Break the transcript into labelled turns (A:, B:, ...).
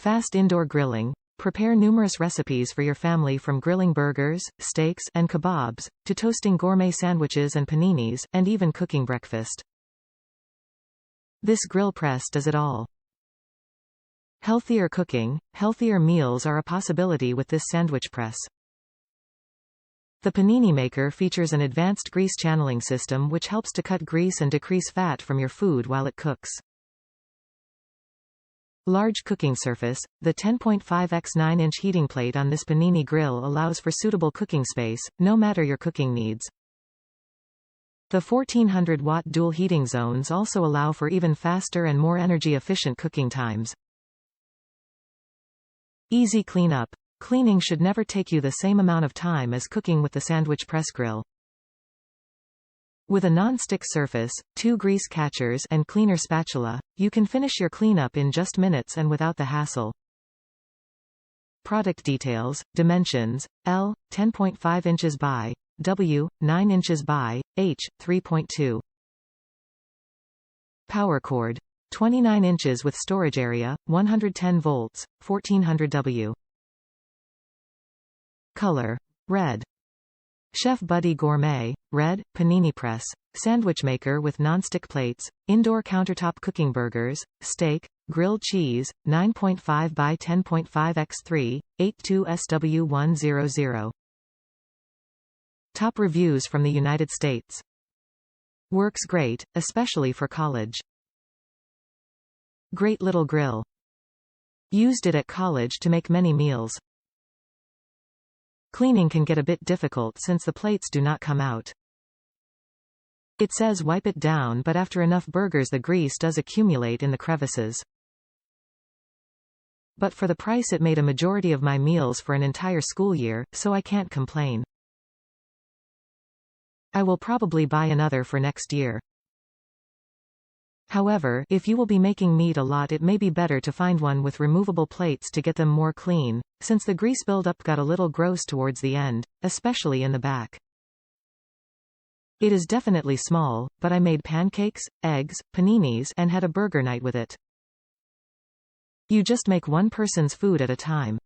A: Fast indoor grilling. Prepare numerous recipes for your family, from grilling burgers, steaks, and kebabs, to toasting gourmet sandwiches and paninis, and even cooking breakfast. This grill press does it all. Healthier cooking. Healthier meals are a possibility with this sandwich press. The panini maker features an advanced grease channeling system which helps to cut grease and decrease fat from your food while it cooks. Large cooking surface. The 10.5 x 9-inch heating plate on this panini grill allows for suitable cooking space, no matter your cooking needs. The 1400-watt dual heating zones also allow for even faster and more energy-efficient cooking times. Easy cleanup. Cleaning should never take you the same amount of time as cooking with the sandwich press grill. With a non-stick surface, 2 grease catchers, and cleaner spatula, you can finish your cleanup in just minutes and without the hassle. Product details. Dimensions: L, 10.5 inches by W, 9 inches by H, 3.2. Power cord: 29 inches with storage area, 110 volts, 1400 W. Color: red. Chef Buddy Gourmet, red, panini press, sandwich maker with non-stick plates, indoor countertop cooking burgers, steak, grilled cheese, 9.5 by 10.5 x 3, 82 SW100. Top reviews from the United States. Works great, especially for college. Great little grill. Used it at college to make many meals. Cleaning can get a bit difficult since the plates do not come out. It says wipe it down, but after enough burgers the grease does accumulate in the crevices. But for the price it made a majority of my meals for an entire school year, so I can't complain. I will probably buy another for next year. However, if you will be making meat a lot, it may be better to find one with removable plates to get them more clean, since the grease buildup got a little gross towards the end, especially in the back. It is definitely small, but I made pancakes, eggs, paninis, and had a burger night with it. You just make one person's food at a time.